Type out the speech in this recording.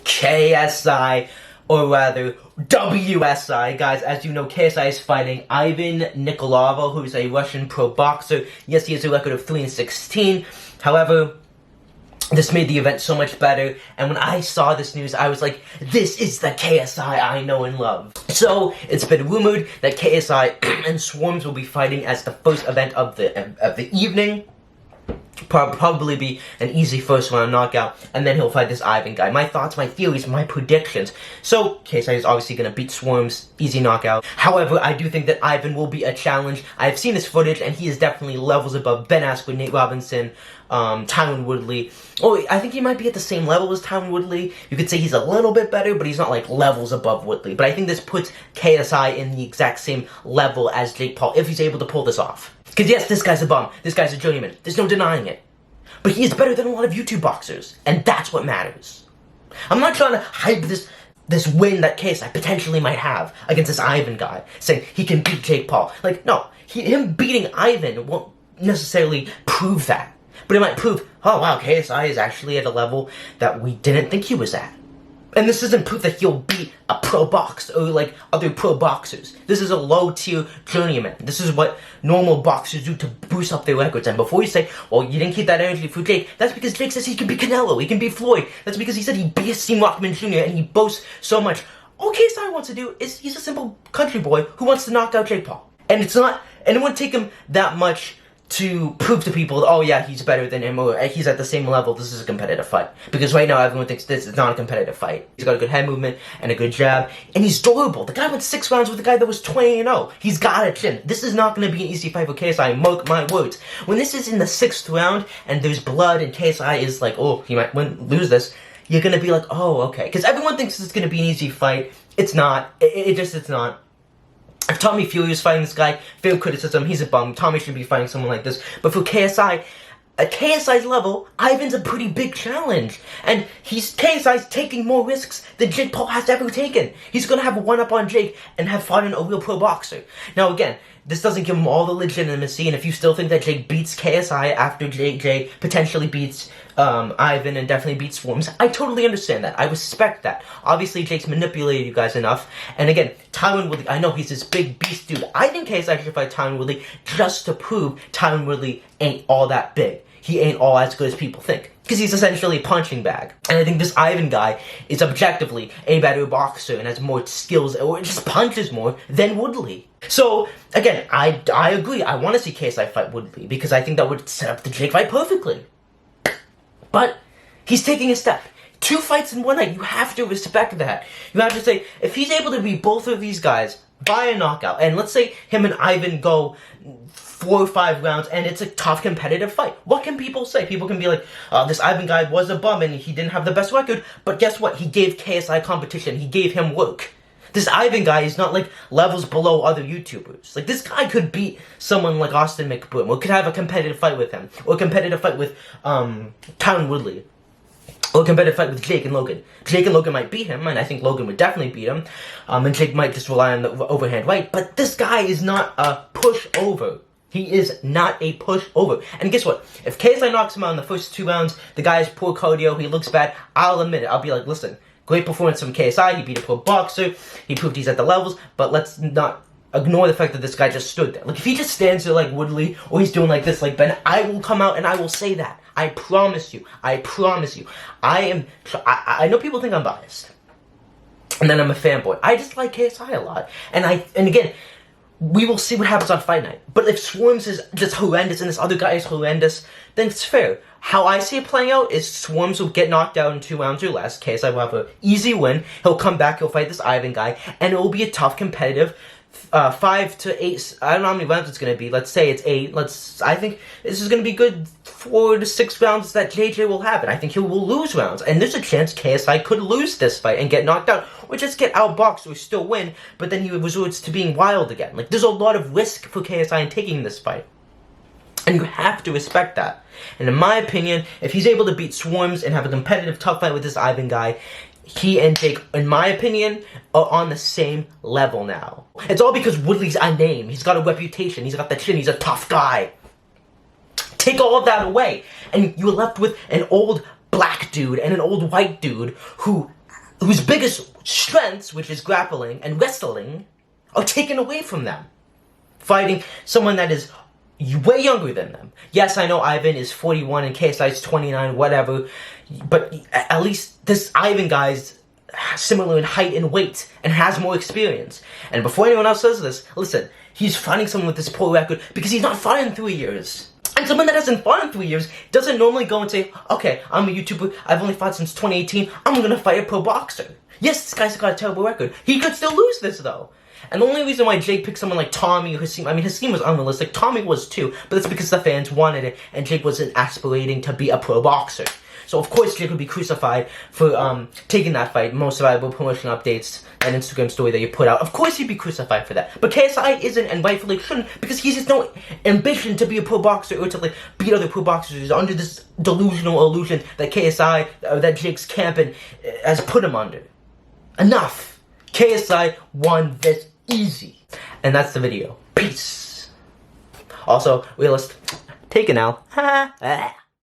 KSI, or rather, WSI. Guys, as you know, KSI is fighting Ivan Nikolov, who is a Russian pro boxer. Yes, he has a record of 3-16. However, this made the event so much better, and when I saw this news, I was like, this is the KSI I know and love. So, it's been rumored that KSI and Swarms will be fighting as the first event of the evening. Probably be an easy first round knockout, and then he'll fight this Ivan guy. My thoughts, my theories, my predictions. So, KSI is obviously going to beat Swarms, easy knockout. However, I do think that Ivan will be a challenge. I've seen his footage, and he is definitely levels above Ben Askren, Nate Robinson, Tyron Woodley. Oh, I think he might be at the same level as Tyron Woodley. You could say he's a little bit better, but he's not like levels above Woodley. But I think this puts KSI in the exact same level as Jake Paul, if he's able to pull this off. Because yes, this guy's a bum. This guy's a journeyman. There's no denying it. But he is better than a lot of YouTube boxers. And that's what matters. I'm not trying to hype this win that KSI potentially might have against this Ivan guy, saying he can beat Jake Paul. Like, no. Him beating Ivan won't necessarily prove that. But it might prove, oh wow, KSI is actually at a level that we didn't think he was at. And this isn't proof that he'll beat a pro boxer or like other pro boxers. This is a low tier journeyman. This is what normal boxers do to boost up their records. And before you say, well, you didn't keep that energy for Jake, that's because Jake says he can beat Canelo, he can beat Floyd. That's because he said he beat Steve Rockman Jr. and he boasts so much. All KSI wants to do is he's a simple country boy who wants to knock out Jake Paul. And it's not, and it wouldn't take him that much to prove to people, oh yeah, he's better than him, or he's at the same level, this is a competitive fight. Because right now, everyone thinks this is not a competitive fight. He's got a good head movement, and a good jab, and he's durable. The guy went 6 rounds with a guy that was 20-0. He's got a chin. This is not going to be an easy fight for KSI, mark my words. When this is in the 6th round, and there's blood, and KSI is like, oh, he might lose this, you're going to be like, oh, okay. Because everyone thinks it's going to be an easy fight. It's not. It's not. If Tommy Fury is fighting this guy, fair criticism, he's a bum. Tommy should be fighting someone like this. But for KSI, at KSI's level, Ivan's a pretty big challenge. And KSI's taking more risks than Jake Paul has ever taken. He's going to have a one-up on Jake and have fought in a real pro boxer. Now again, this doesn't give him all the legitimacy, and if you still think that Jake beats KSI after Jake potentially beats Ivan and definitely beats Swarms, I totally understand that. I respect that. Obviously, Jake's manipulated you guys enough. And again, Tyron Woodley, I know he's this big beast dude. I think KSI should fight Tyron Woodley just to prove Tyron Woodley ain't all that big. He ain't all as good as people think. Because he's essentially a punching bag. And I think this Ivan guy is objectively a better boxer and has more skills, or just punches more, than Woodley. So, again, I agree. I want to see KSI fight Woodley, because I think that would set up the Jake fight perfectly. But he's taking a step. 2 fights in one night. You have to respect that. You have to say, if he's able to beat both of these guys by a knockout, and let's say him and Ivan go 4 or 5 rounds, and it's a tough competitive fight. What can people say? People can be like, this Ivan guy was a bum and he didn't have the best record, but guess what? He gave KSI competition. He gave him work. This Ivan guy is not like levels below other YouTubers. Like, this guy could beat someone like Austin McBroom, or could have a competitive fight with him, or a competitive fight with Tyron Woodley, or a competitive fight with Jake and Logan. Jake and Logan might beat him, and I think Logan would definitely beat him, and Jake might just rely on the overhand right, but this guy is not a pushover. He is not a pushover. And guess what? If KSI knocks him out in the first 2 rounds, the guy has poor cardio, he looks bad, I'll admit it. I'll be like, listen, great performance from KSI, he beat a pro boxer, he proved he's at the levels, but let's not ignore the fact that this guy just stood there. Like, if he just stands there like Woodley, or he's doing like this like Ben, I will come out and I will say that. I promise you. I promise you. I know people think I'm biased. And then I'm a fanboy. I just like KSI a lot. And again, we will see what happens on fight night. But if Swarms is just horrendous and this other guy is horrendous, then it's fair. How I see it playing out is Swarms will get knocked out in 2 rounds or less. KSI will have an easy win. He'll come back, he'll fight this Ivan guy, and it will be a tough, competitive 5 to 8, I don't know how many rounds it's going to be. Let's say it's 8. I think this is going to be good 4 to 6 rounds that JJ will have. And I think he will lose rounds. And there's a chance KSI could lose this fight and get knocked out. Or just get outboxed or still win. But then he resorts to being wild again. Like, there's a lot of risk for KSI in taking this fight. And you have to respect that. And in my opinion, if he's able to beat Swarms and have a competitive tough fight with this Ivan guy, he and Jake, in my opinion, are on the same level now. It's all because Woodley's a name. He's got a reputation. He's got the chin. He's a tough guy. Take all of that away, and you're left with an old black dude and an old white dude who whose biggest strengths, which is grappling and wrestling, are taken away from them. Fighting someone that is way younger than them. Yes, I know Ivan is 41 and KSI is 29, whatever. But at least this Ivan guy is similar in height and weight and has more experience. And before anyone else says this, listen, he's fighting someone with this poor record because he's not fought in 3 years. And someone that hasn't fought in 3 years doesn't normally go and say, okay, I'm a YouTuber, I've only fought since 2018, I'm gonna fight a pro boxer. Yes, this guy's got a terrible record. He could still lose this, though. And the only reason why Jake picked someone like Tommy or Hasim, I mean, Hasim was unrealistic, Tommy was too, but that's because the fans wanted it, and Jake wasn't aspirating to be a pro boxer. So of course Jake would be crucified for taking that fight, most valuable promotion updates, and Instagram story that you put out. Of course he'd be crucified for that. But KSI isn't, and rightfully shouldn't, because he has no ambition to be a pro boxer or to like beat other pro boxers. He's under this delusional illusion that KSI, that Jake's camp has put him under. Enough. KSI won this easy. And that's the video. Peace. Also, realist, take it now.